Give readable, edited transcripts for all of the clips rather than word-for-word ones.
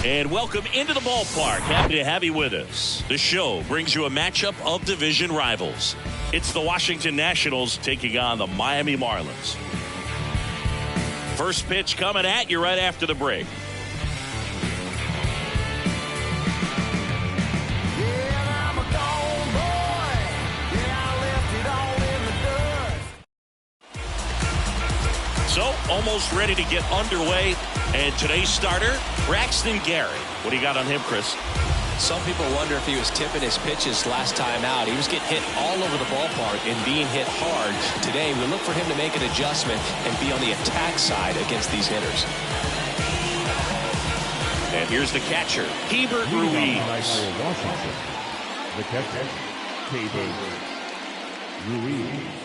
And welcome into the ballpark. Happy to have you with us. The show brings you a matchup of division rivals. It's the Washington Nationals taking on the Miami Marlins. First pitch coming at you right after the break. So, almost ready to get underway. And today's starter, Braxton Garrett. What do you got on him, Chris? Some people wonder if he was tipping his pitches last time out. He was getting hit all over the ballpark and being hit hard. Today, we look for him to make an adjustment and be on the attack side against these hitters. And here's the catcher, Keibert Ruiz. The catcher, Keibert Ruiz.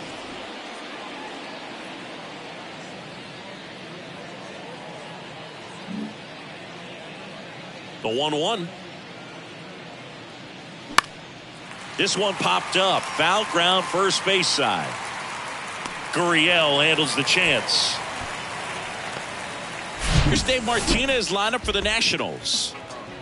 The 1-1. This one popped up. Foul ground, first base side. Gurriel handles the chance. Here's Dave Martinez lineup for the Nationals.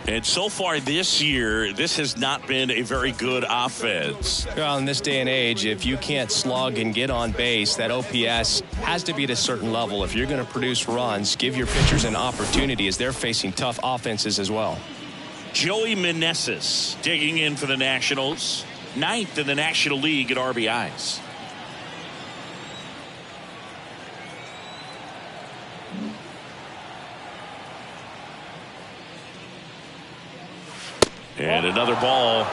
And so far this year, this has not been a very good offense. Well, in this day and age, if you can't slug and get on base, that OPS has to be at a certain level. If you're going to produce runs, give your pitchers an opportunity as they're facing tough offenses as well. Joey Meneses digging in for the Nationals. 9th in the National League at RBIs. And another ball.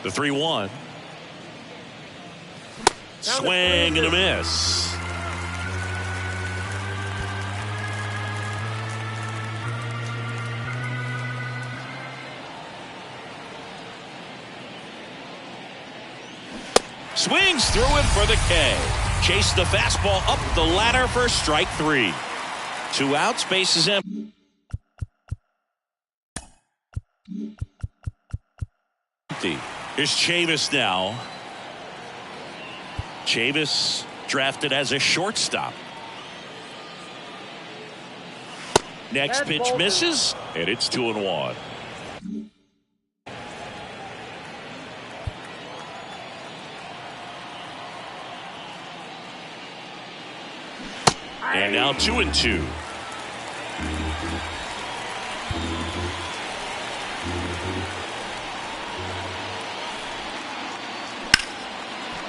The 3-1. Swing and a miss. Swings through it for the K. Chase the fastball up the ladder for strike 3. 2 outs, base is empty. Here's Chavis now. Chavis drafted as a shortstop. Next pitch misses, and it's 2-1. And now 2-2.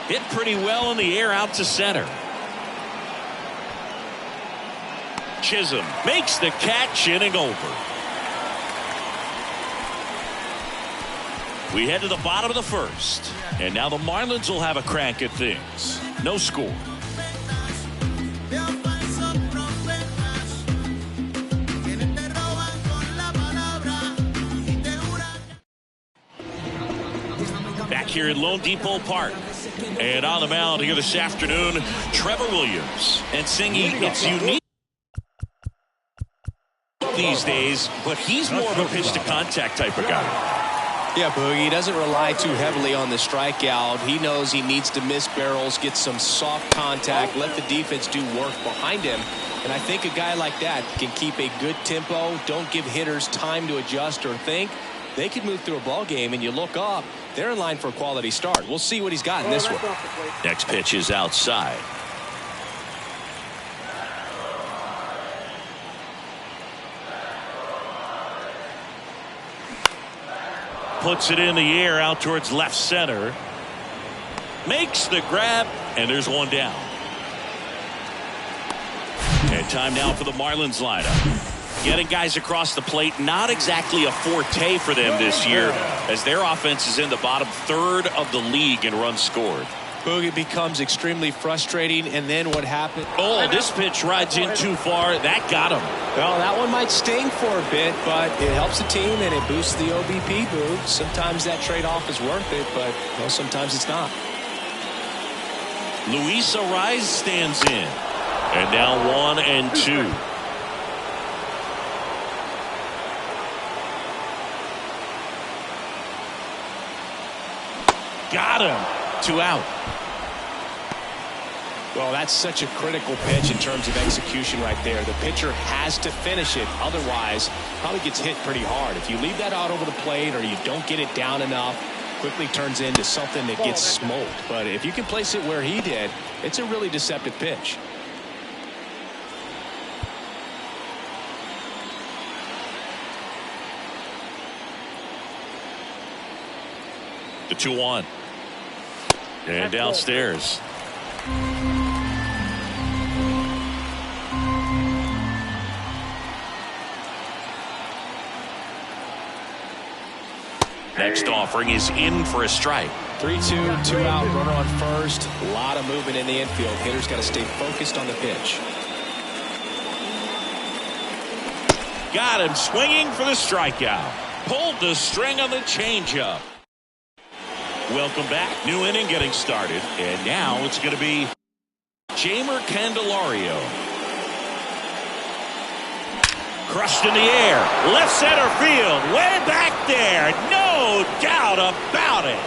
Hit pretty well in the air out to center. Chisholm makes the catch, inning over. We head to the bottom of the first. And now the Marlins will have a crack at things. No score. Here at Lone Depot Park. And on the mound here this afternoon, Trevor Williams. And singing, it's unique these days, but he's more of a pitch to contact type of guy. Yeah, Boogie, he doesn't rely too heavily on the strikeout. He knows he needs to miss barrels, get some soft contact, let the defense do work behind him. And I think a guy like that can keep a good tempo, don't give hitters time to adjust or think. They could move through a ball game, and you look up, they're in line for a quality start. We'll see what he's got in this one. Next pitch is outside. Puts it in the air out towards left center. Makes the grab, and there's one down. And time now for the Marlins lineup. Getting guys across the plate, not exactly a forte for them this year, as their offense is in the bottom third of the league in runs scored. Boogie becomes extremely frustrating, and then what happened? Oh, this pitch rides in too far. That got him. Well, that one might sting for a bit, but it helps the team and it boosts the OBP, Boog. Sometimes that trade-off is worth it, but well, sometimes it's not. Luis Arraez stands in. And now 1-2. Got him. 2 out. Well, that's such a critical pitch in terms of execution right there. The pitcher has to finish it. Otherwise, probably gets hit pretty hard. If you leave that out over the plate or you don't get it down enough, quickly turns into something that gets smoked. But if you can place it where he did, it's a really deceptive pitch. The 2-1. And downstairs. Next offering is in for a strike. 3-2, 2 out, runner on first. A lot of movement in the infield. Hitter's got to stay focused on the pitch. Got him swinging for the strikeout. Pulled the string on the changeup. Welcome back. New inning getting started. And now it's going to be Jeimer Candelario. Crushed in the air. Left center field. Way back there. No doubt about it.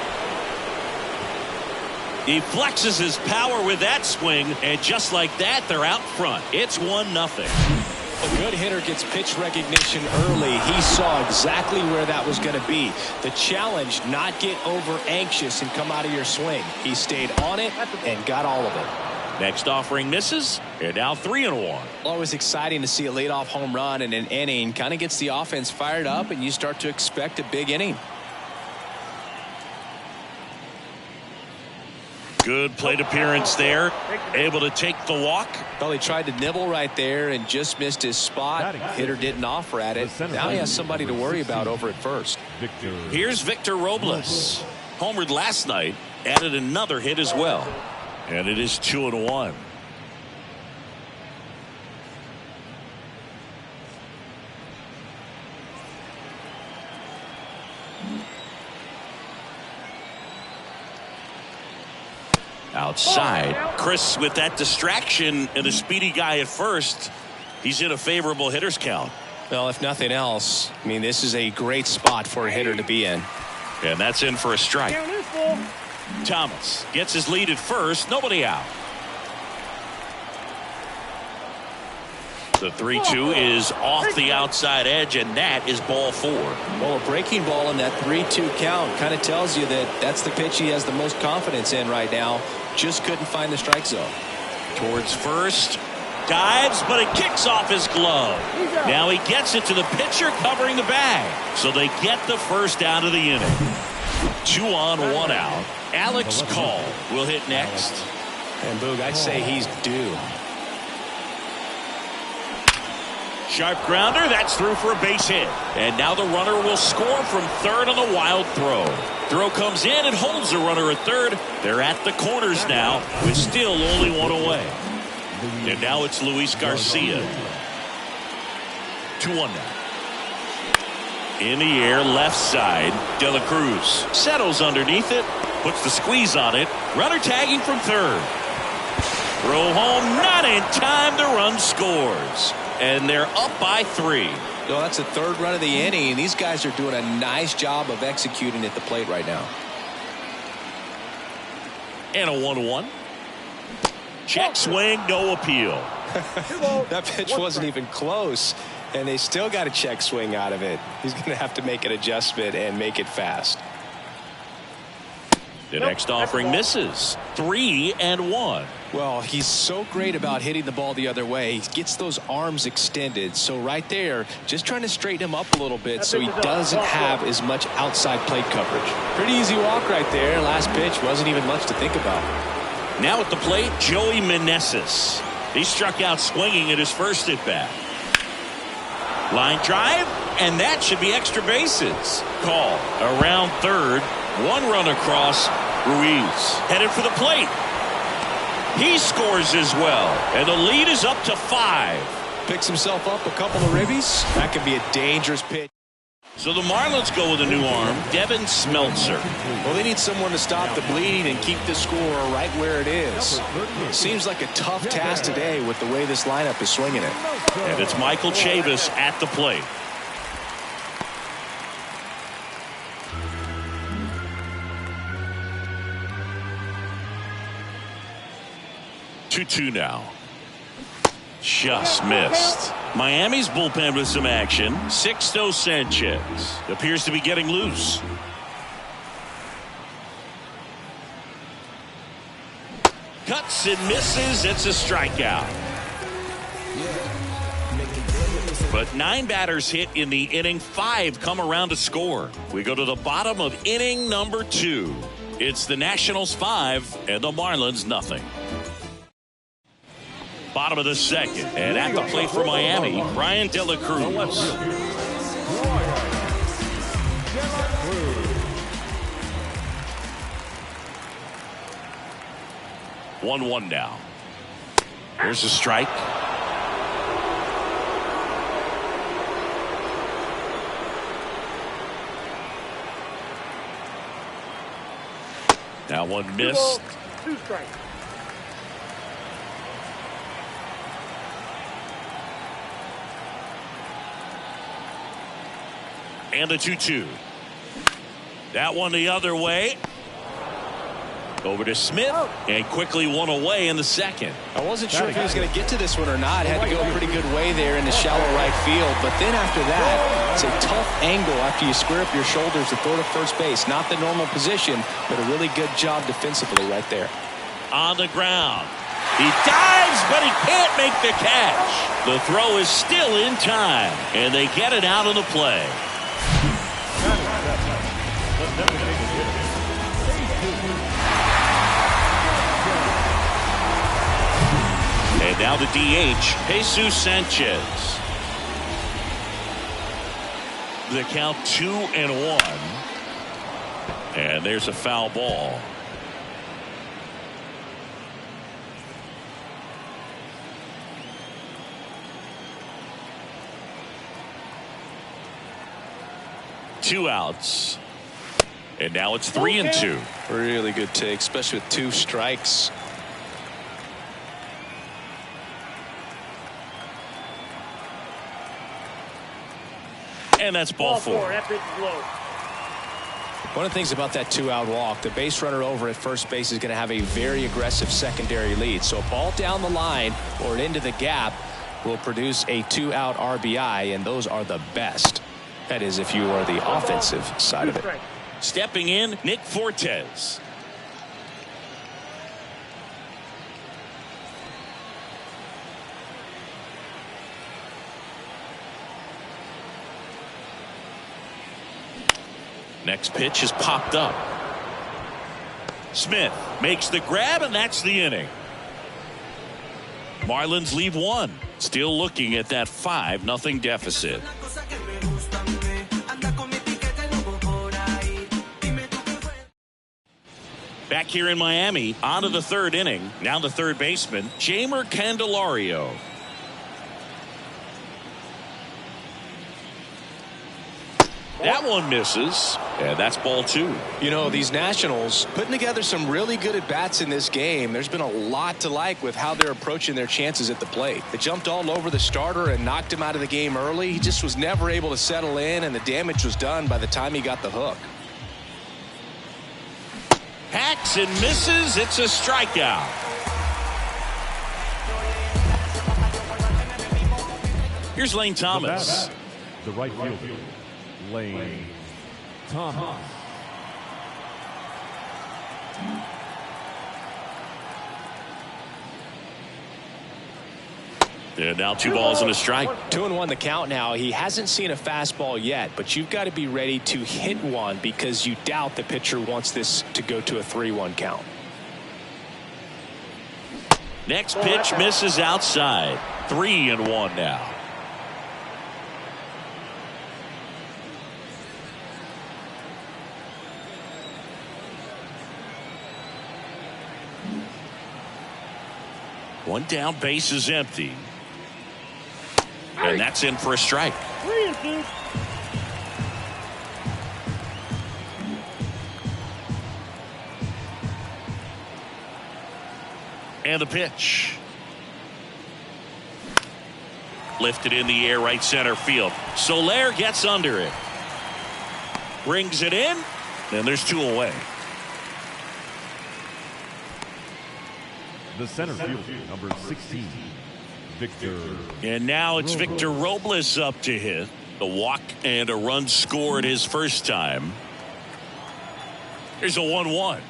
He flexes his power with that swing. And just like that, they're out front. It's 1-0. A good hitter gets pitch recognition early. He saw exactly where that was going to be. The challenge, not get over anxious and come out of your swing. He stayed on it and got all of it. Next offering misses, and now 3-1. Always exciting to see a leadoff home run in an inning. Kind of gets the offense fired up, and you start to expect a big inning. Good plate appearance there. Able to take the walk. Well, he tried to nibble right there and just missed his spot. Hitter didn't offer at it. Now he has somebody to worry about over at first. Here's Victor Robles. Homered last night. Added another hit as well. And it is 2-1. Outside. Chris with that distraction and a speedy guy at first. He's in a favorable hitter's count. Well, if nothing else, I mean, this is a great spot for a hitter to be in. And that's in for a strike. Thomas gets his lead at first. Nobody out. The 3-2 is off the outside edge, and that is ball 4. Well, a breaking ball in that 3-2 count kind of tells you that that's the pitch he has the most confidence in right now. Just couldn't find the strike zone. Towards first. Dives, but it kicks off his glove. Now he gets it to the pitcher covering the bag. So they get the first out of the inning. 2 on, 1 out. Alex Call will hit next. And Boog, I'd say he's due. Sharp grounder, that's through for a base hit. And now the runner will score from third on the wild throw. Throw comes in and holds the runner at third. They're at the corners now with still only 1 away. And now it's Luis Garcia. 2-1 now. In the air, left side. De La Cruz settles underneath it. Puts the squeeze on it. Runner tagging from third. Throw home, not in time. The run scores. And they're up by 3. No, that's the third run of the inning, and these guys are doing a nice job of executing at the plate right now. And a 1-1. Check swing, no appeal. That pitch wasn't even close, and they still got a check swing out of it. He's going to have to make an adjustment and make it fast. The next offering misses. 3-1. Well, he's so great about hitting the ball the other way. He gets those arms extended. So right there, just trying to straighten him up a little bit so he doesn't have as much outside plate coverage. Pretty easy walk right there. Last pitch wasn't even much to think about. Now at the plate, Joey Meneses. He struck out swinging at his first at bat. Line drive, and that should be extra bases. Call around third. 1 run across. Ruiz headed for the plate. He scores as well, and the lead is up to 5. Picks himself up a couple of ribbies. That could be a dangerous pitch. So the Marlins go with a new arm, Devin Smeltzer. Well, they need someone to stop the bleed and keep the score right where it is. Seems like a tough task today with the way this lineup is swinging it. And it's Michael Chavis at the plate. 2-2 now. Just missed. Miami's bullpen with some action. Sixto Sanchez appears to be getting loose. Cuts and misses. It's a strikeout. But 9 batters hit in the inning. 5 come around to score. We go to the bottom of inning number 2. It's the Nationals 5 and the Marlins nothing. Bottom of the second, and at the plate for Miami, Brian De La Cruz. 1-1 now. Here's a strike. That one missed. 2 strikes. And a 2-2. That one the other way. Over to Smith, and quickly one away in the second. I wasn't sure if he was going to get to this one or not. Had to go a pretty good way there in the shallow right field. But then after that, it's a tough angle after you square up your shoulders to throw to first base. Not the normal position, but a really good job defensively right there. On the ground. He dives, but he can't make the catch. The throw is still in time, and they get it out of the play. And now the DH, Jesus Sanchez. The count 2-1. And there's a foul ball. Two outs. And now it's 3-2. Really good take, especially with 2 strikes. And that's ball 4. That pitch is low. One of the things about that 2-out walk, the base runner over at first base is going to have a very aggressive secondary lead. So a ball down the line or into the gap will produce a 2-out RBI, and those are the best. That is, if you are the offensive side of it. Stepping in, Nick Fortes. Next pitch is popped up. Smith makes the grab, and that's the inning. Marlins leave 1. Still looking at that 5-0 deficit. Back here in Miami, on to the 3rd inning. Now the 3rd baseman, Jeimer Candelario. That one misses, and that's ball 2. You know, these Nationals putting together some really good at-bats in this game. There's been a lot to like with how they're approaching their chances at the plate. They jumped all over the starter and knocked him out of the game early. He just was never able to settle in, and the damage was done by the time he got the hook. Hacks and misses. It's a strikeout. Here's Lane Thomas. The right fielder, Lane Thomas. And now 2 balls and a strike. 2-1 the count now. He hasn't seen a fastball yet, but you've got to be ready to hit one because you doubt the pitcher wants this to go to a 3-1 count. Next pitch misses outside. 3-1 now. One down, base is empty. And that's in for a strike. 3-2. And the pitch. Lifted in the air, right center field. Soler gets under it. Brings it in. And there's 2 away. The center fielder, number 16, Victor. And now it's Victor Robles up to hit. A walk and a run scored his first time. Here's a 1-1.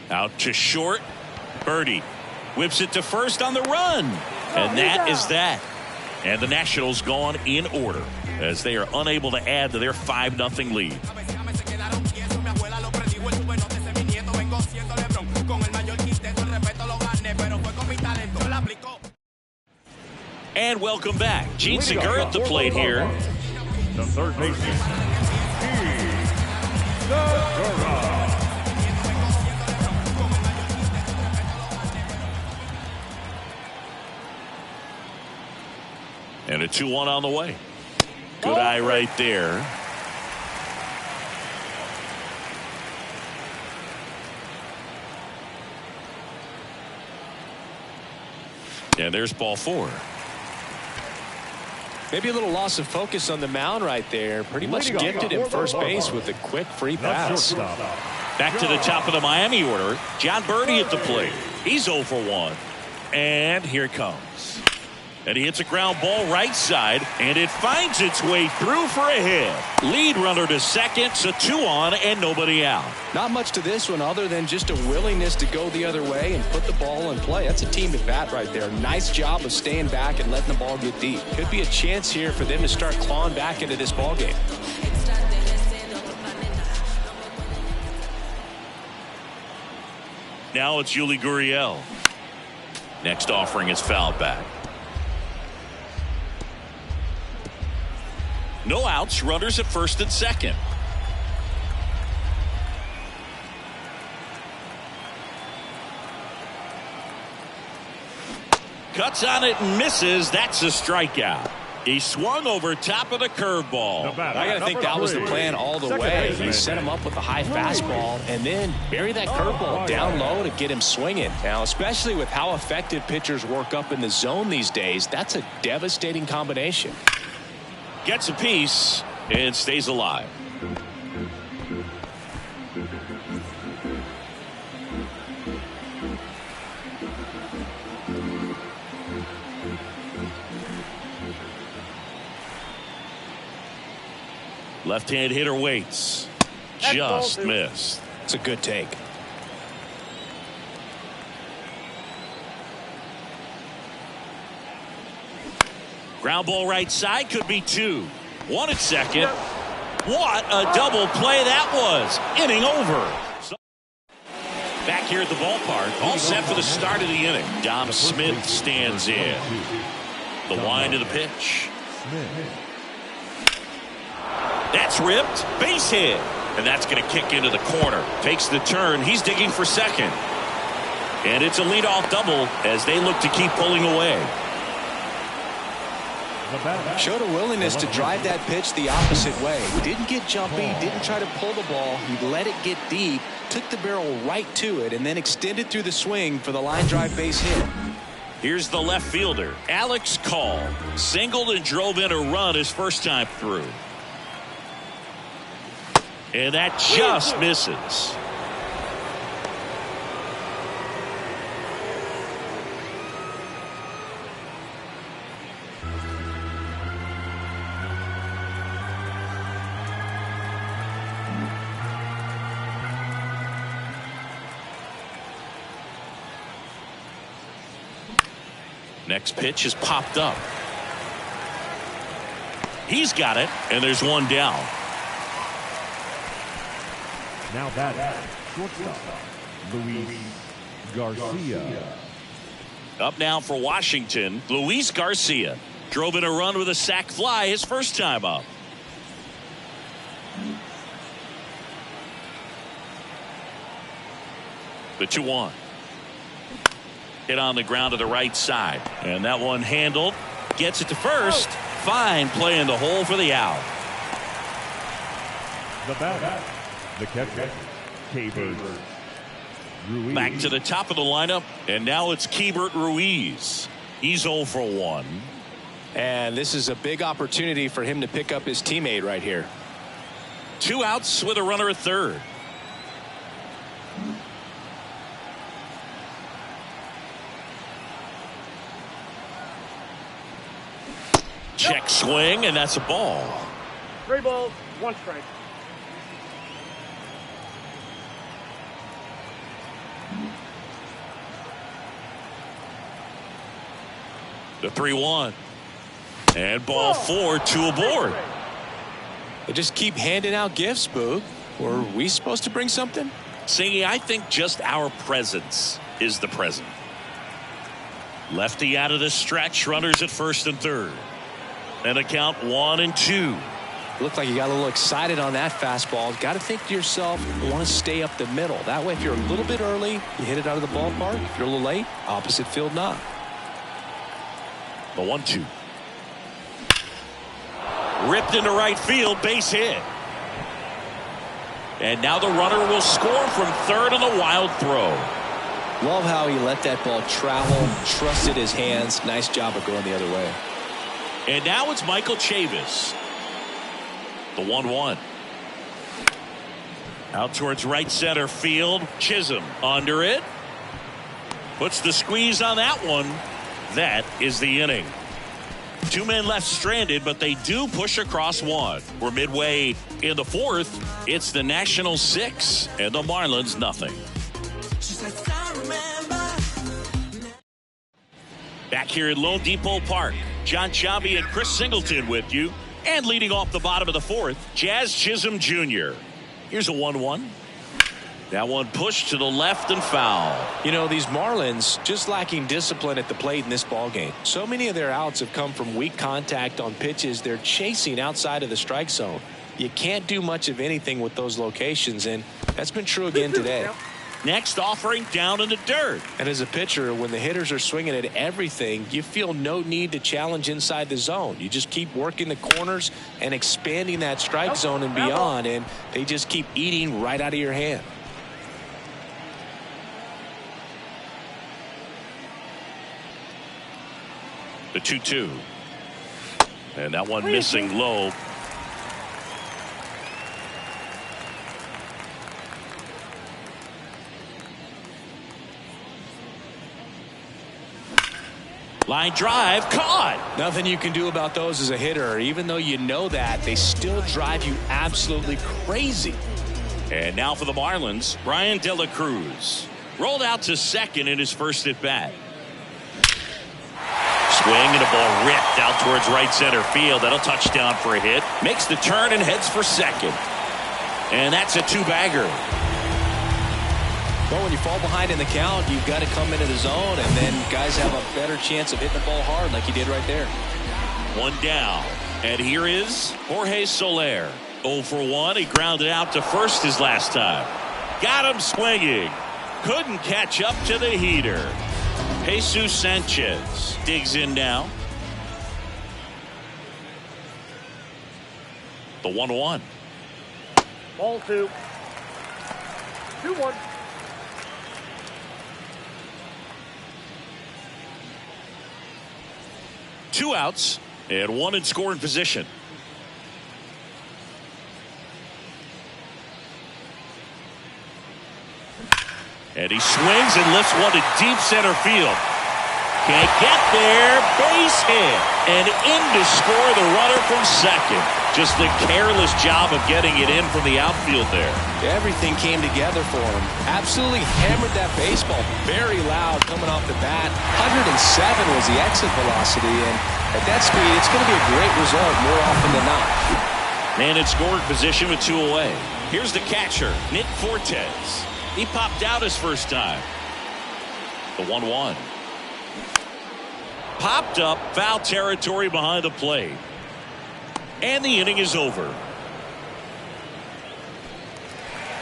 Out to short. Birdie whips it to first on the run. And that is that. And the Nationals gone in order as they are unable to add to their 5-0 lead. And welcome back. Gene Segura at the plate here. The third baseman, Segura. And a 2-1 on the way. Good eye right there. And there's ball 4. Maybe a little loss of focus on the mound right there. Pretty much gifted in first base with a quick free pass. Back to the top of the Miami order. Jon Berti at the plate. He's 0 for 1. And here it comes. And he hits a ground ball right side, and it finds its way through for a hit. Lead runner to second, so 2 on and nobody out. Not much to this one other than just a willingness to go the other way and put the ball in play. That's a team at bat right there. Nice job of staying back and letting the ball get deep. Could be a chance here for them to start clawing back into this ball game. Now it's Yuli Gurriel. Next offering is fouled back. No outs, runners at first and second. Cuts on it and misses. That's a strikeout. He swung over top of the curveball. I got to think that was the plan all the way. He set him up with a high fastball and then bury that curveball down low to get him swinging. Now, especially with how effective pitchers work up in the zone these days, that's a devastating combination. Gets a piece and stays alive. Left-hand hitter waits. Just missed. It's a good take. Ground ball right side, could be 2. 1 at second. What a double play that was. Inning over. Back here at the ballpark, all set for the start of the inning. Dom Smith stands in. The wind of the pitch. That's ripped. Base hit. And that's going to kick into the corner. Takes the turn. He's digging for second. And it's a leadoff double as they look to keep pulling away. Showed a willingness to drive that pitch the opposite way. Didn't get jumpy, didn't try to pull the ball. He let it get deep, took the barrel right to it, and then extended through the swing for the line drive base hit. Here's the left fielder, Alex Call. Singled and drove in a run his first time through. And that just misses. Next pitch is popped up. He's got it, and there's one down. Now batting, shortstop, Luis Garcia. Up now for Washington, Luis Garcia. Drove in a run with a sac fly his first time up. The 2-1. Hit on the ground to the right side. And that one handled. Gets it to first. Fine play in the hole for the out. The batter, the catcher, Keibert Ruiz. Back to the top of the lineup. And now it's Keibert Ruiz. He's 0 for 1. And this is a big opportunity for him to pick up his teammate right here. 2 outs with a runner at third. Check swing, and that's a ball. 3 balls, 1 strike. The 3-1. And ball 4, 2 aboard. They just keep handing out gifts, Boog. Were we supposed to bring something? Singy, I think just our presence is the present. Lefty out of the stretch, runners at first and third. And a count 1-2. Looked like you got a little excited on that fastball. Got to think to yourself, you want to stay up the middle. That way, if you're a little bit early, you hit it out of the ballpark. If you're a little late, opposite field knock. The 1-2. Ripped into right field, base hit. And now the runner will score from third on a wild throw. Love how he let that ball travel, trusted his hands. Nice job of going the other way. And now it's Michael Chavis. The 1-1. Out towards right center field. Chisholm under it. Puts the squeeze on that one. That is the inning. 2 men left stranded, but they do push across one. We're midway in the 4th. It's the Nationals 6 and the Marlins nothing. Back here at Lone Depot Park, John Sciambi and Chris Singleton with you. And leading off the bottom of the 4th, Jazz Chisholm Jr. Here's a 1-1. That one pushed to the left and foul. You know, these Marlins just lacking discipline at the plate in this ballgame. So many of their outs have come from weak contact on pitches they're chasing outside of the strike zone. You can't do much of anything with those locations, and that's been true again today. Next offering down in the dirt. And as a pitcher, when the hitters are swinging at everything, you feel no need to challenge inside the zone. You just keep working the corners and expanding that strike zone and beyond, and they just keep eating right out of your hand. The 2-2. And that one missing low. Line drive caught. Nothing you can do about those as a hitter. Even though you know that, they still drive you absolutely crazy. And now for the Marlins, Brian De La Cruz. Rolled out to second in his first at bat. Swing and a ball ripped out towards right center field. That'll touch down for a hit. Makes the turn and heads for second. And that's a 2-bagger. Well, when you fall behind in the count, you've got to come into the zone, and then guys have a better chance of hitting the ball hard like he did right there. 1 down. And here is Jorge Soler. 0 for 1. He grounded out to first his last time. Got him swinging. Couldn't catch up to the heater. Jesus Sanchez digs in now. The 1-1. Ball 2. 2-1. Two outs and one in scoring position. And he swings and lifts one to deep center field. Can't get there. Base hit. And in to score the runner from second. Just a careless job of getting it in from the outfield there. Everything came together for him. Absolutely hammered that baseball. Very loud coming off the bat. 107 was the exit velocity. And at that speed, it's going to be a great result more often than not. Man in scoring position with 2 away. Here's the catcher, Nick Fortes. He popped out his first time. The 1-1. Popped up, foul territory behind the plate. And the inning is over.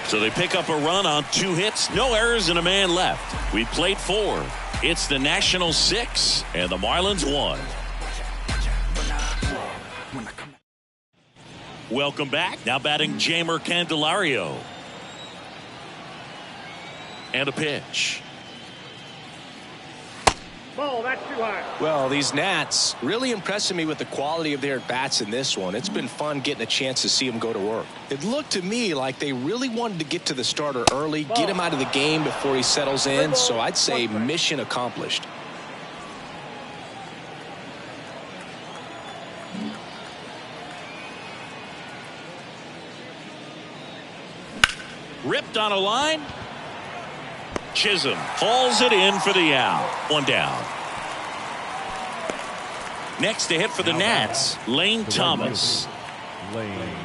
So they pick up a run on 2 hits, no errors, and a man left. We played 4. It's the Nationals 6 and the Marlins 1. Welcome back. Now batting Jeimer Candelario. And a pitch. Ball, that's too high. Well, these Nats really impressing me with the quality of their at-bats in this one. It's been fun getting a chance to see them go to work. It looked to me like they really wanted to get to the starter early, get him out of the game before he settles in, so I'd say mission accomplished. Ripped on a line. Chisholm hauls it in for the out. One down. Next to hit for the Nats, Lane Thomas. Lane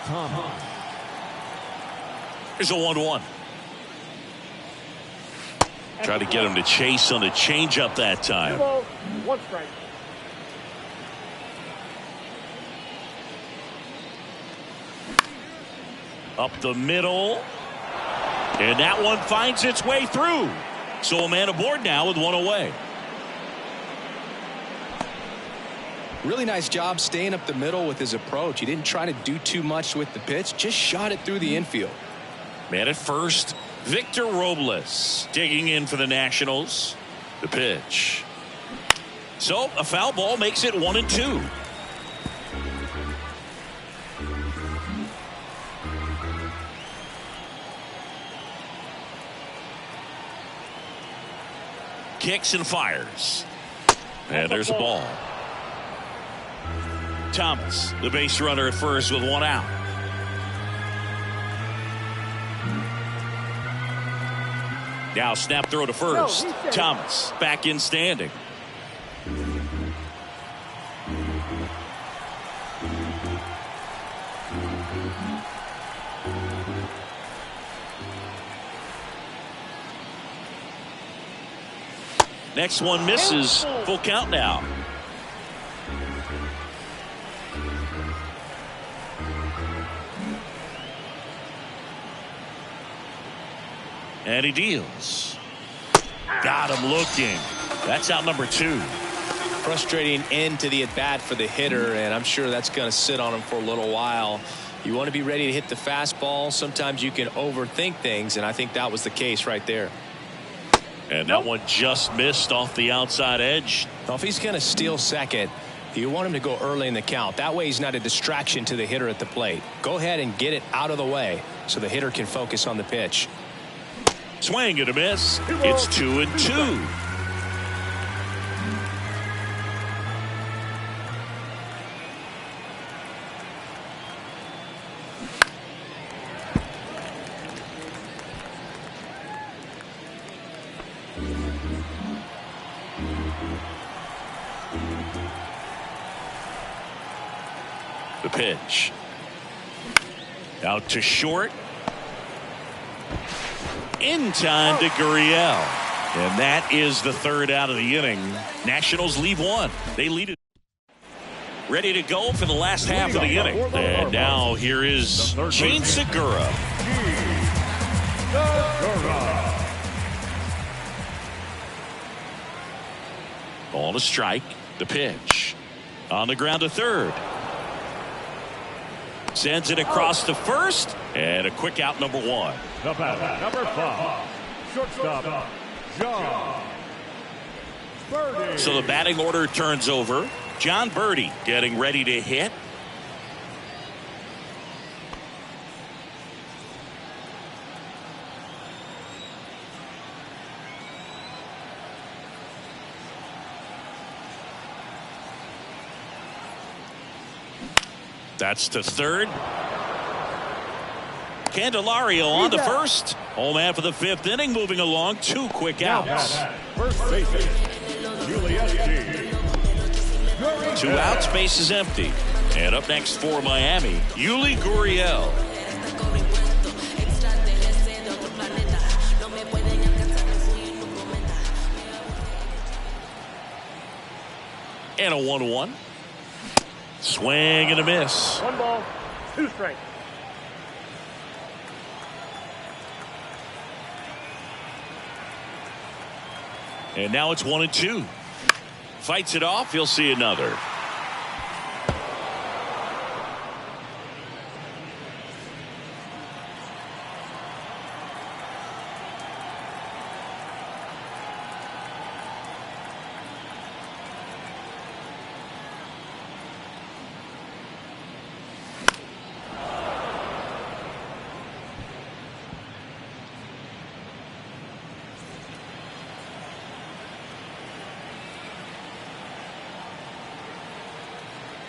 Thomas. Here's a 1-1. Try to get him to chase on the changeup that 2 time. balls, 1 strike. Up the middle. And that one finds its way through. So a man aboard now with 1 away. Really nice job staying up the middle with his approach. He didn't try to do too much with the pitch, just shot it through the infield. Man at first, Victor Robles digging in for the Nationals. The pitch. So a foul ball makes it 1-2. Kicks and fires. And there's a ball. Thomas, the base runner at first with 1 out. Now snap throw to first. Thomas back in standing. Next one misses. Full count now. And he deals. Got him looking. That's out number 2. Frustrating end to the at-bat for the hitter, and I'm sure that's going to sit on him for a little while. You want to be ready to hit the fastball. Sometimes you can overthink things, and I think that was the case right there. And that one just missed off the outside edge. Now, if he's going to steal second, you want him to go early in the count. That way he's not a distraction to the hitter at the plate. Go ahead and get it out of the way so the hitter can focus on the pitch. Swing and a miss. It's 2-2. The pitch. Out to short. In time to Gurriel. And that is the 3rd out of the inning. Nationals leave 1. They lead it. Ready to go for the last half of the inning. And now here is Jean Segura. Ball to strike. The pitch. On the ground to third. Sends it across to first. And a quick out, number 1. The batter, number 5, shortstop, Jon Berti. So the batting order turns over. Jon Berti getting ready to hit. That's to third. Candelario on to first. Home half of the 5th inning, moving along. 2 quick outs. First baseman, Yuli. 2 outs, base is empty. And up next for Miami, Yuli Gurriel. And a 1-1. Swing and a miss. 1 ball, 2 strikes. And now it's 1-2. Fights it off. He'll see another.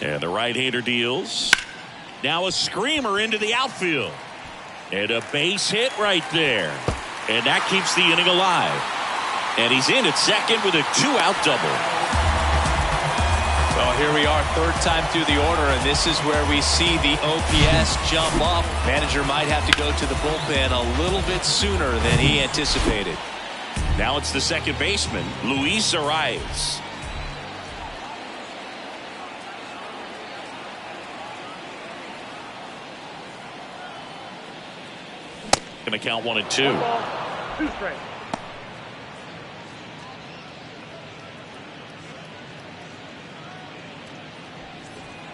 And the right-hander deals. Now a screamer into the outfield. And a base hit right there. And that keeps the inning alive. And he's in at second with a 2-out double. Well, here we are, third time through the order, and this is where we see the OPS jump up. Manager might have to go to the bullpen a little bit sooner than he anticipated. Now it's the second baseman, Luis Arraez. Going to count 1-2. 1 ball, 2 strikes.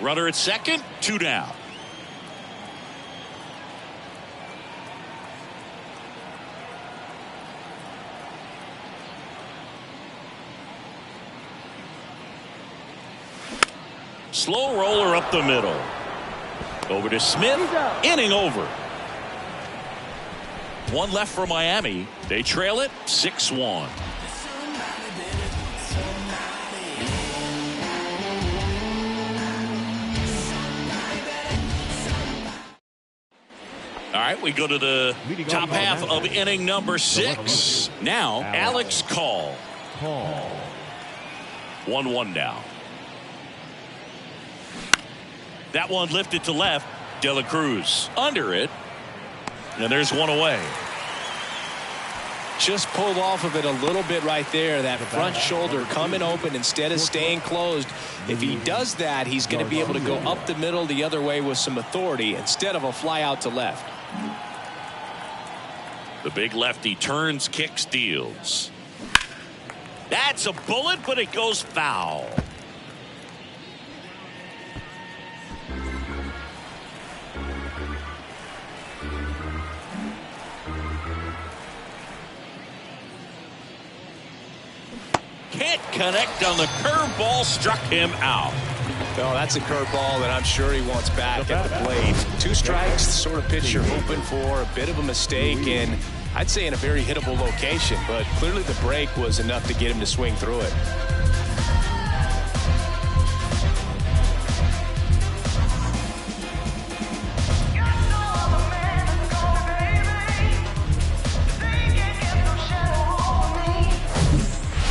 Runner at second, 2 down. Slow roller up the middle. Over to Smith. Inning over. 1 left for Miami. They trail it 6-1. All right, we go to the top half of inning number 6. Now, Alex Call. 1-1 now. That one lifted to left. De La Cruz under it. And there's 1 away. Just pulled off of it a little bit right there. That front shoulder coming open instead of staying closed. If he does that, he's going to be able to go up the middle the other way with some authority instead of a fly out to left. The big lefty turns, kicks, deals. That's a bullet, but it goes foul. Can't connect on the curveball, struck him out. No, that's a curveball that I'm sure he wants back at the plate. 2 strikes, the sort of pitch you're hoping for. A bit of a mistake, and I'd say in a very hittable location, but clearly the break was enough to get him to swing through it.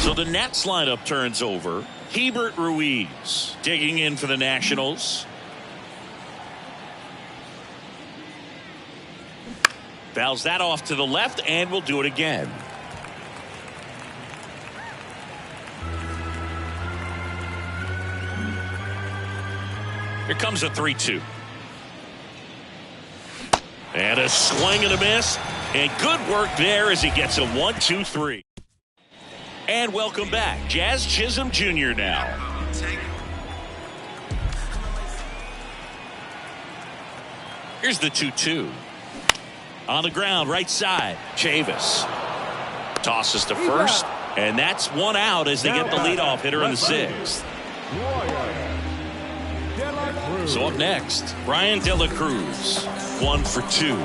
So the Nats lineup turns over. Hebert Ruiz digging in for the Nationals. Fouls that off to the left and will do it again. Here comes a 3-2. And a swing and a miss. And good work there as he gets a 1-2-3. And welcome back, Jazz Chisholm Jr. now. Here's the 2-2. On the ground, right side, Chavis. Tosses to first, and that's 1 out as they get the leadoff hitter in the 6th. So up next, Brian De La Cruz, 1 for 2.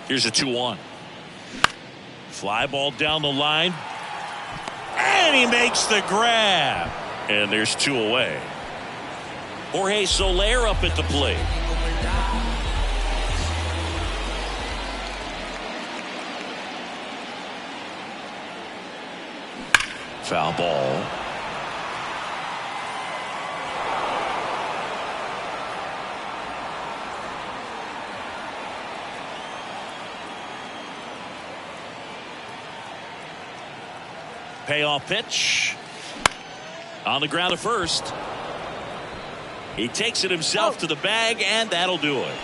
Here's a 2-1. Fly ball down the line. And he makes the grab. And there's 2 away. Jorge Soler up at the plate. Foul ball. Payoff pitch. On the ground at first. He takes it himself to the bag, and that'll do it.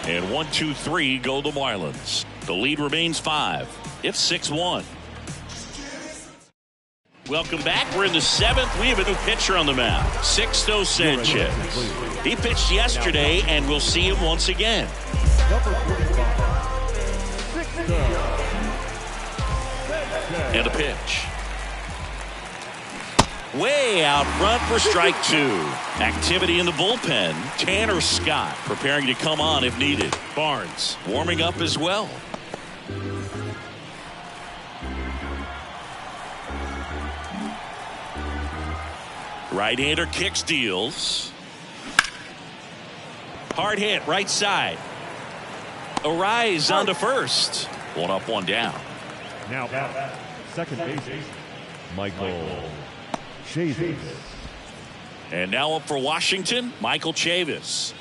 And 1-2-3 go the Marlins. The lead remains 5. It's 6-1. Welcome back. We're in the 7th. We have a new pitcher on the mound, Sixto Sanchez. He pitched yesterday, and we'll see him once again. Number 45, Sixto And a pitch. Way out front for strike two. Activity in the bullpen. Tanner Scott preparing to come on if needed. Barnes warming up as well. Right-hander kicks, deals. Hard hit right side. Arise on to first. One up, one down. Now back, second baseman, Michael Chavis. And now up for Washington, Michael Chavis.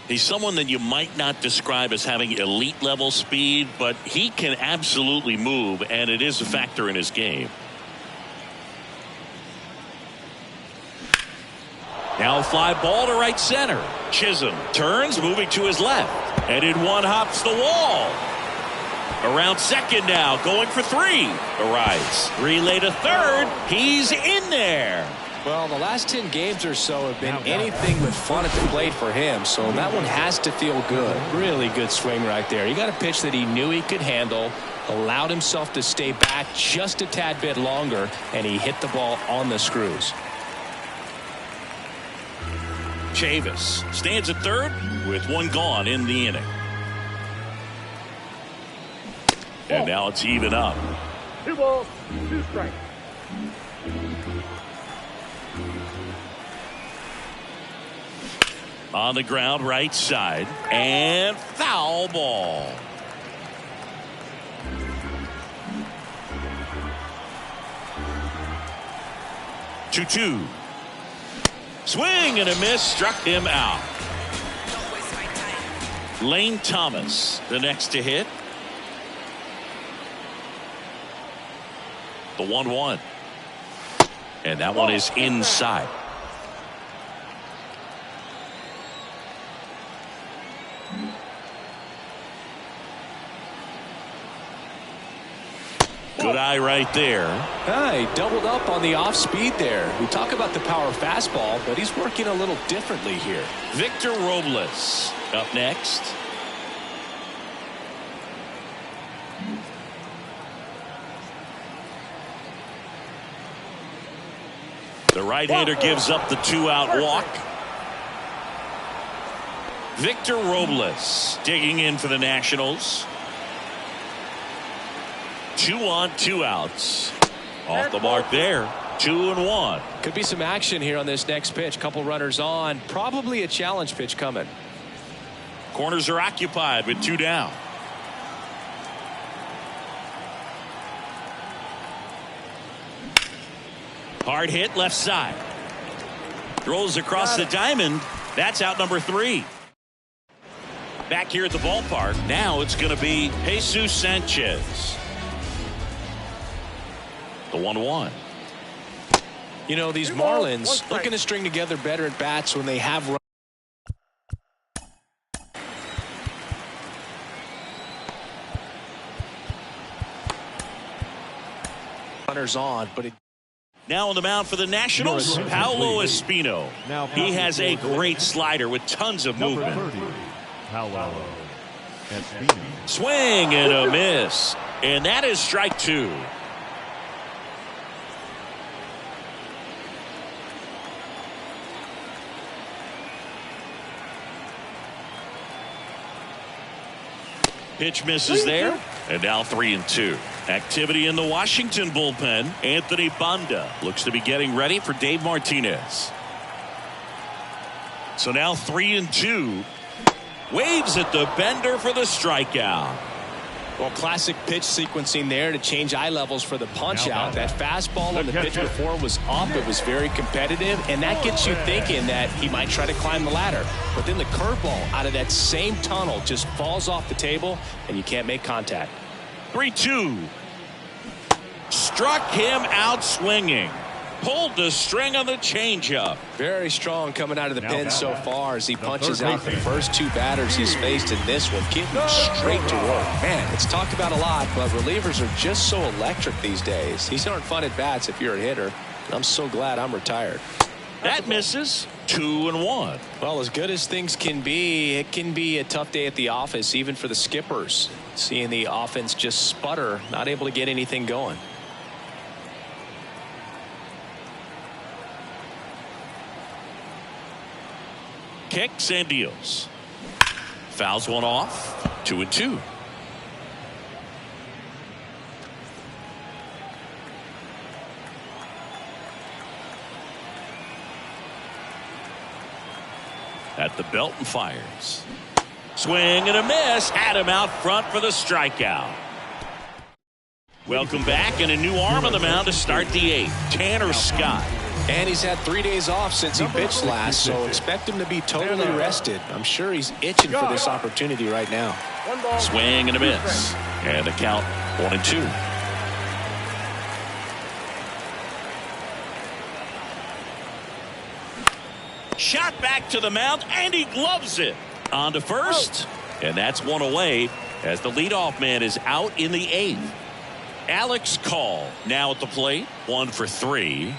He's someone that you might not describe as having elite level speed, but he can absolutely move, and it is a factor in his game. Now a fly ball to right center. Chisholm turns, moving to his left. And in one hops the wall. Around second now, going for three. Arise. Relay to third. He's in there. Well, the last 10 games or so have been anything but fun at the plate for him, so that one has to feel good. Really good swing right there. He got a pitch that he knew he could handle, allowed himself to stay back just a tad bit longer, and he hit the ball on the screws. Chavis stands at third with one gone in the inning. And now it's even up. 2 balls, 2 strikes. On the ground, right side, and foul ball. Two. Swing and a miss, struck him out. Lane Thomas, the next to hit. The 1-1. And that one is inside. Good eye right there. He doubled up on the off speed there. We talk about the power fastball, but he's working a little differently here. Victor Robles up next. The right-hander gives up the 2-out walk. Victor Robles digging in for the Nationals. 2 on, 2 outs. Off the mark there. 2-1. Could be some action here on this next pitch. Couple runners on. Probably a challenge pitch coming. Corners are occupied with 2 down. Hard hit left side. Throws across the diamond. That's out number 3. Back here at the ballpark. Now it's going to be Jesus Sanchez. The 1-1. You know, these Marlins looking to string together better at bats when they have runners on, but now on the mound for the Nationals, Paolo Espino. He has a great slider with tons of movement. Number 30, Paolo Espino. Swing and a miss. And that is strike 2. Pitch misses there. And now 3-2. Activity in the Washington bullpen. Anthony Banda looks to be getting ready for Dave Martinez. So now 3-2. Waves at the bender for the strikeout. Well, classic pitch sequencing there to change eye levels for the punch out. That fastball on the pitch before was up. It was very competitive, and that gets you thinking that he might try to climb the ladder. But then the curveball out of that same tunnel just falls off the table, and you can't make contact. 3-2. Struck him out swinging. Pulled the string on the changeup. Very strong coming out of the pen so far as he punches out the first 2 batters he's faced in this one. Getting straight to work. Man, it's talked about a lot, but relievers are just so electric these days. These aren't fun at bats if you're a hitter. I'm so glad I'm retired. That misses. 2-1. Well, as good as things can be, it can be a tough day at the office, even for the skippers. Seeing the offense just sputter, not able to get anything going. Kicks and deals. Fouls one off. 2-2. At the belt and fires. Swing and a miss. Had him out front for the strikeout. Welcome back, and a new arm on the mound to start the eighth. Tanner Scott. And he's had 3 days off since he pitched last, so expect him to be totally rested. I'm sure he's itching for this opportunity right now. Swing and a miss. And the count 1-2. Shot back to the mound, and he gloves it. On to first, and that's one away as the leadoff man is out in the eighth. Alex Call now at the plate, 1 for 3.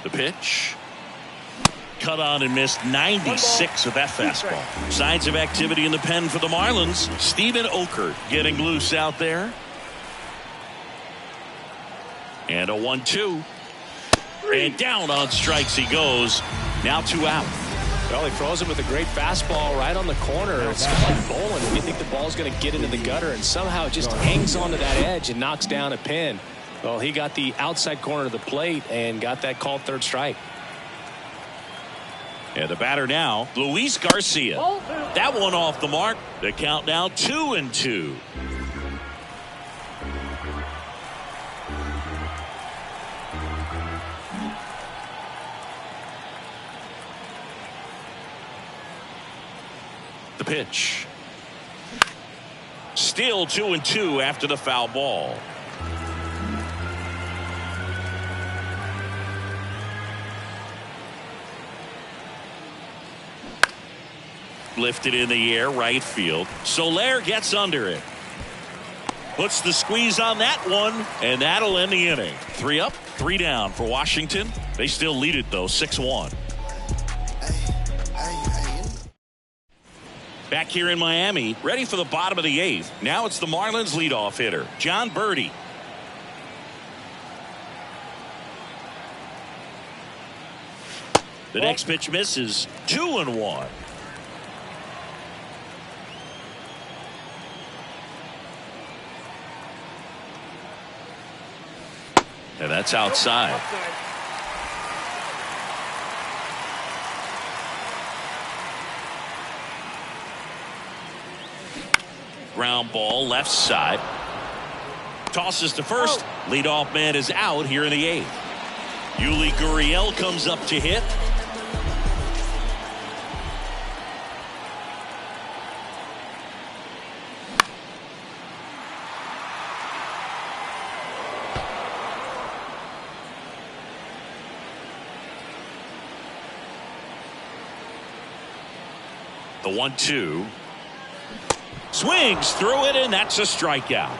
The pitch. Cut on and missed. 96 with that fastball. Signs of activity in the pen for the Marlins. Steven Okert getting loose out there. And a 1-2. And down on strikes he goes. Now 2 out. Well, he throws him with a great fastball right on the corner. It's like bowling. You think the ball's going to get into the gutter, and somehow it just hangs onto that edge and knocks down a pin. Well, he got the outside corner of the plate and got that called third strike. And the batter now, Luis Garcia. That one off the mark. The count now 2-2. The pitch. Still 2-2 after the foul ball. Lifted in the air, right field. Soler gets under it. Puts the squeeze on that one, and that'll end the inning. 3 up, 3 down for Washington. They still lead it, though, 6-1. Back here in Miami, ready for the bottom of the 8th. Now it's the Marlins leadoff hitter, John Birdie. The next pitch misses. 2-1. And that's outside. Ground ball left side. Tosses to first. Leadoff man is out here in the 8th. Yuli Gurriel comes up to hit. The 1-2. Swings through it, and that's a strikeout.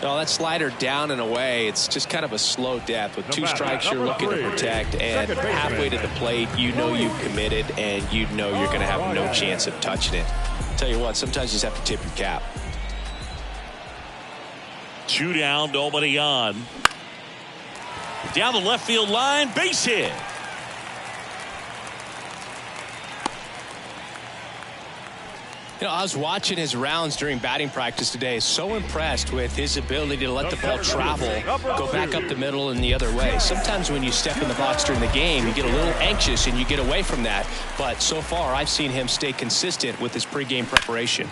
No, that slider down and away. It's just kind of a slow death. With 2 strikes, you're looking to protect, and halfway to the plate, you know you've committed, and you know you're going to have no chance of touching it. Tell you what, sometimes you just have to tip your cap. 2 down, nobody on. Down the left field line, base hit. You know, I was watching his rounds during batting practice today. So impressed with his ability to let the ball travel, go back up the middle and the other way. Sometimes when you step in the box during the game, you get a little anxious and you get away from that. But so far, I've seen him stay consistent with his pregame preparation.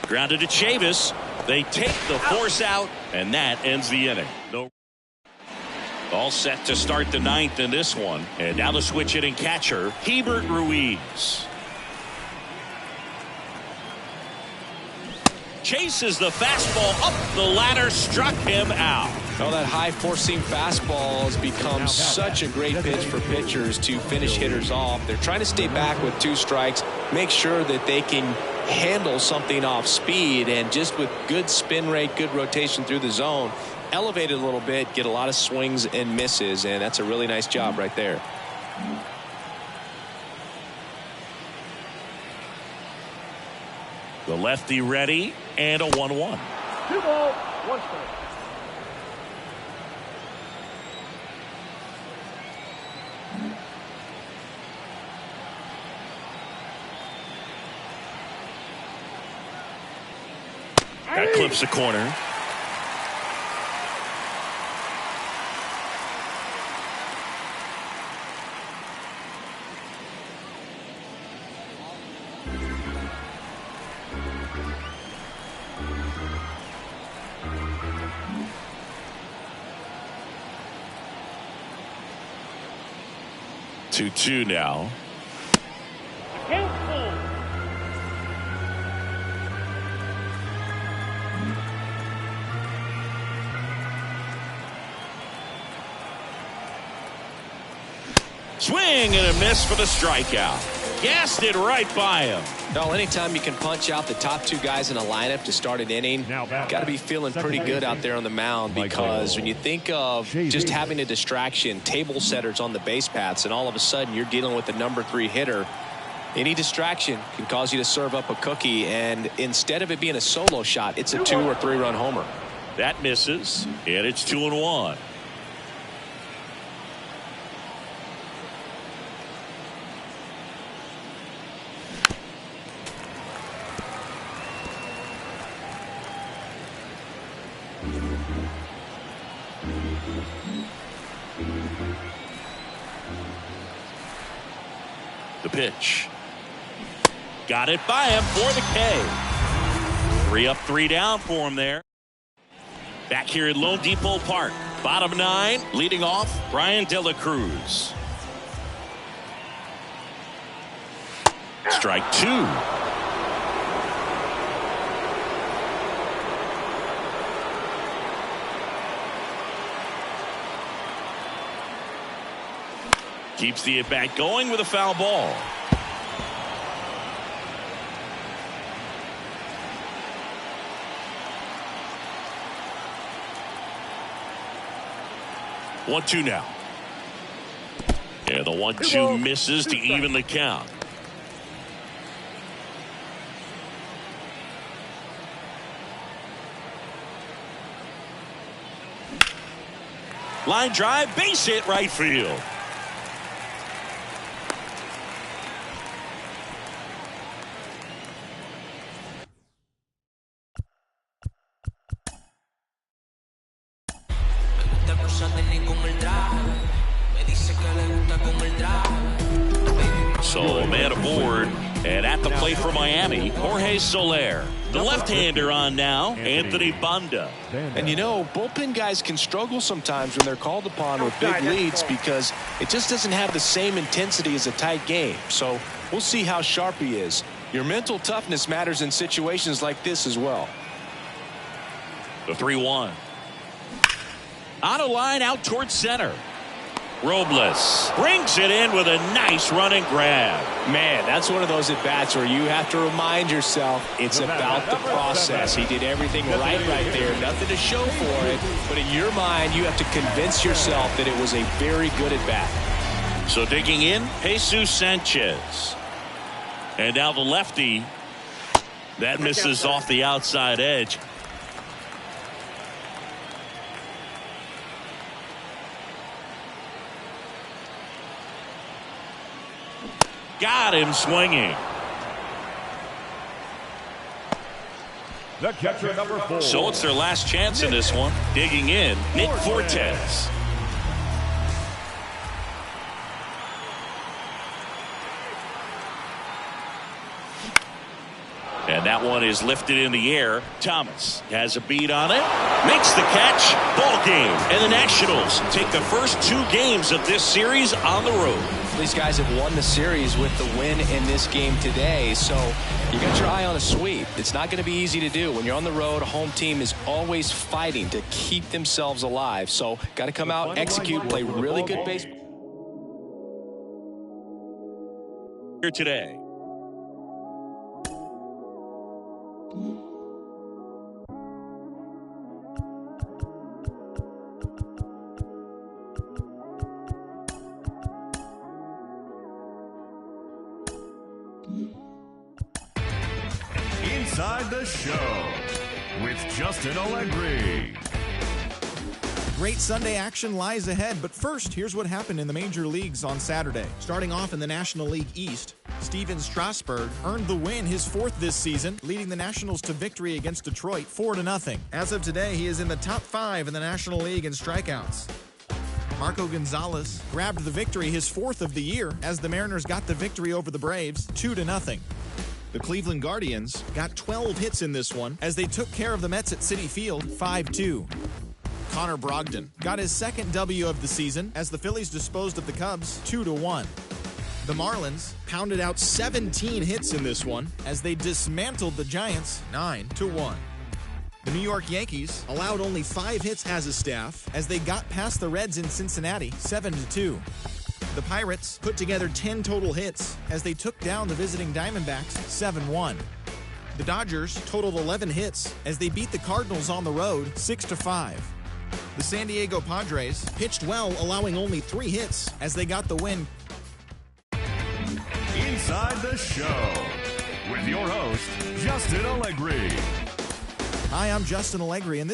Grounded to Chavis. They take the force out, and that ends the inning. No. All set to start the 9th in this one. And now the switch hitting catcher, Hebert Ruiz. Chases the fastball up the ladder, struck him out. Oh, that high four-seam fastball has become such a great pitch for pitchers to finish hitters off. They're trying to stay back with 2 strikes, make sure that they can handle something off speed, and just with good spin rate, good rotation through the zone, elevate it a little bit, get a lot of swings and misses, and that's a really nice job right there. The lefty ready, and a 1-1. 2 balls, 1 strike. That clips the corner. Two now. Swing and a miss for the strikeout. Gassed it right by him. Well, anytime you can punch out the top two guys in a lineup to start an inning, got to be feeling pretty good out there on the mound, because when you think of just having a distraction, table setters on the base paths, and all of a sudden you're dealing with the #3 hitter, any distraction can cause you to serve up a cookie, and instead of it being a solo shot, it's a 2 or 3 run homer. That misses, and it's 2-1. The pitch. Got it by him for the K. 3 up, 3 down for him there. Back here at Lone Depot Park. Bottom 9, leading off, Brian De La Cruz. Strike 2. Keeps the at-bat going with a foul ball. One-two now. And the 1-2 misses to even the count. Line drive, base hit right field. So a man aboard, and at the plate for Miami, Jorge Soler. The left-hander on now, Anthony Banda. And you know, bullpen guys can struggle sometimes when they're called upon with big leads, because it just doesn't have the same intensity as a tight game. So we'll see how sharp he is. Your mental toughness matters in situations like this as well. The 3-1. On a line out towards center. Robles brings it in with a nice running grab. Man, that's one of those at-bats where you have to remind yourself it's about the process. He did everything right there. Nothing to show for it. But in your mind, you have to convince yourself that it was a very good at-bat. So digging in, Jesus Sanchez. And now the lefty. That misses off the outside edge. Got him swinging. The catcher, number 4. So it's their last chance in this one. Digging in, Nick Fortes. And that one is lifted in the air. Thomas has a beat on it. Makes the catch. Ball game. And the Nationals take the first 2 games of this series on the road. These guys have won the series with the win in this game today. So you got your eye on a sweep. It's not going to be easy to do. When you're on the road, a home team is always fighting to keep themselves alive. So got to come out, execute, play really good baseball. Here today. Inside the Show with Justin Allegri. Great Sunday action lies ahead, but first, here's what happened in the major leagues on Saturday. Starting off in the National League East, Steven Strasburg earned the win, his fourth this season, leading the Nationals to victory against Detroit 4-0. As of today, he is in the top 5 in the National League in strikeouts. Marco Gonzalez grabbed the victory, his fourth of the year, as the Mariners got the victory over the Braves 2-0. The Cleveland Guardians got 12 hits in this one as they took care of the Mets at Citi Field 5-2. Connor Brogdon got his second W of the season as the Phillies disposed of the Cubs 2-1. The Marlins pounded out 17 hits in this one as they dismantled the Giants 9-1. The New York Yankees allowed only 5 hits as a staff as they got past the Reds in Cincinnati 7-2. The Pirates put together 10 total hits as they took down the visiting Diamondbacks 7-1. The Dodgers totaled 11 hits as they beat the Cardinals on the road 6-5. The San Diego Padres pitched well, allowing only 3 hits as they got the win. Inside the Show with your host, Justin Allegri. Hi, I'm Justin Allegri, and this